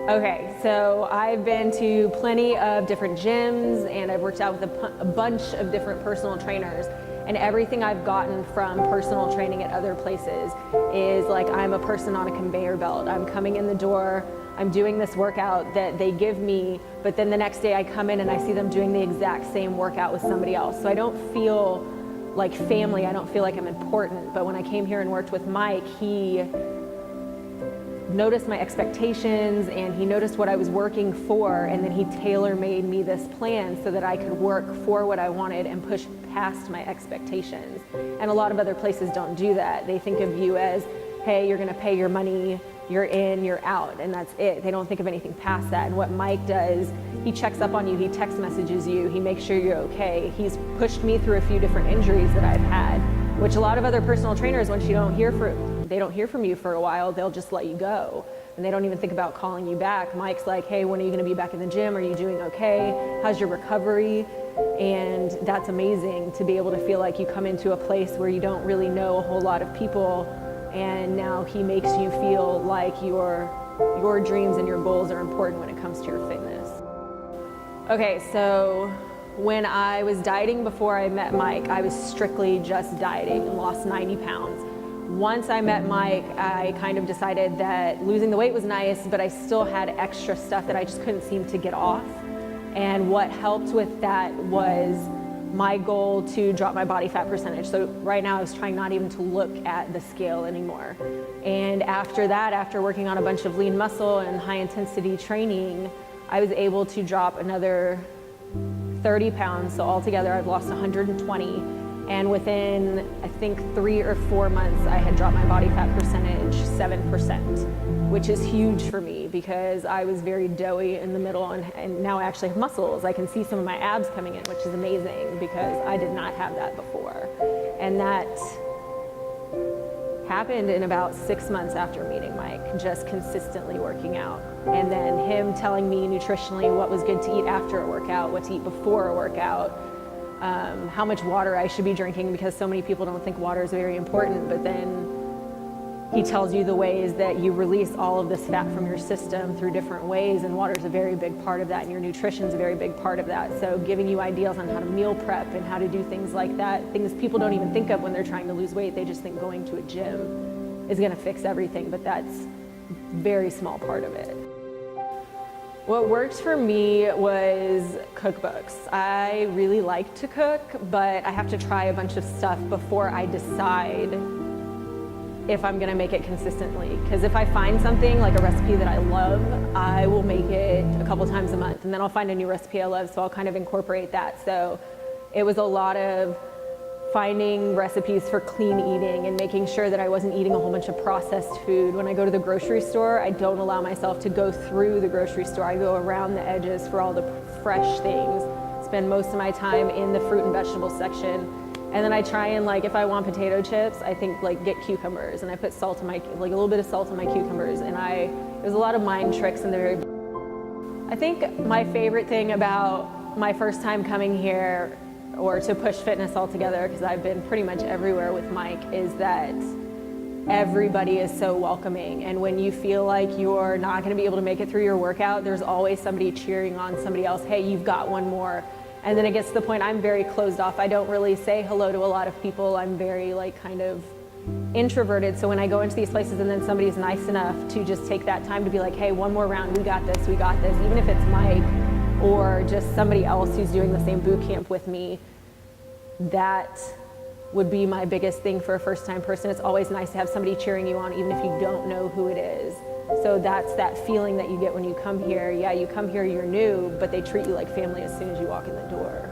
Okay, so I've been to plenty of different gyms and I've worked out with a bunch of different personal trainers, and everything I've gotten from personal training at other places is like I'm a person on a conveyor belt. I'm coming in the door, I'm doing this workout that they give me, but then the next day I come in and I see them doing the exact same workout with somebody else. So I don't feel like family, I don't feel like I'm important. But when I came here and worked with Mike, he noticed my expectations and he noticed what I was working for, and then he tailor-made me this plan so that I could work for what I wanted and push past my expectations. And a lot of other places don't do that. They think of you as, hey, you're gonna pay your money, you're in, you're out, and that's it. They don't think of anything past that. And what Mike does, he checks up on you, he text messages you, he makes sure you're okay. He's pushed me through a few different injuries that I've had, which a lot of other personal trainers, once they don't hear from you for a while, they'll just let you go. And they don't even think about calling you back. Mike's like, hey, when are you gonna be back in the gym? Are you doing okay? How's your recovery? And that's amazing to be able to feel like you come into a place where you don't really know a whole lot of people, and now he makes you feel like your dreams and your goals are important when it comes to your fitness. Okay, so when I was dieting before I met Mike, I was strictly just dieting and lost 90 pounds. Once I met Mike, I kind of decided that losing the weight was nice, but I still had extra stuff that I just couldn't seem to get off. And what helped with that was my goal to drop my body fat percentage. So right now I was trying not even to look at the scale anymore. And after that, after working on a bunch of lean muscle and high intensity training, I was able to drop another 30 pounds. So altogether I've lost 120. And within, I think, 3 or 4 months, I had dropped my body fat percentage 7%, which is huge for me because I was very doughy in the middle, and now I actually have muscles. I can see some of my abs coming in, which is amazing because I did not have that before. And that happened in about 6 months after meeting Mike, just consistently working out. And then him telling me nutritionally what was good to eat after a workout, what to eat before a workout, how much water I should be drinking, because so many people don't think water is very important, but then he tells you the ways that you release all of this fat from your system through different ways, and water is a very big part of that, and your nutrition is a very big part of that. So giving you ideas on how to meal prep and how to do things like that, things people don't even think of when they're trying to lose weight. They just think going to a gym is gonna fix everything, but that's a very small part of it. What worked for me was cookbooks. I really like to cook, but I have to try a bunch of stuff before I decide if I'm gonna make it consistently. Because if I find something like a recipe that I love, I will make it a couple times a month, and then I'll find a new recipe I love, so I'll kind of incorporate that. So it was a lot of finding recipes for clean eating and making sure that I wasn't eating a whole bunch of processed food. When I go to the grocery store, I don't allow myself to go through the grocery store. I go around the edges for all the fresh things, spend most of my time in the fruit and vegetable section. And then I try and, like, if I want potato chips, I think, like, get cucumbers, and I put salt in my, like, a little bit of salt in my cucumbers. And there's a lot of mind tricks in the very. I think my favorite thing about my first time coming here, or to Push Fitness altogether, because I've been pretty much everywhere with Mike, is that everybody is so welcoming. And when you feel like you're not gonna be able to make it through your workout, there's always somebody cheering on somebody else. Hey, you've got one more. And then it gets to the point I'm very closed off. I don't really say hello to a lot of people. I'm very, like, kind of introverted. So when I go into these places and then somebody's nice enough to just take that time to be like, hey, one more round, we got this, even if it's Mike or just somebody else who's doing the same boot camp with me, that would be my biggest thing for a first-time person. It's always nice to have somebody cheering you on, even if you don't know who it is. So that's that feeling that you get when you come here. Yeah, you come here, you're new, but they treat you like family as soon as you walk in the door.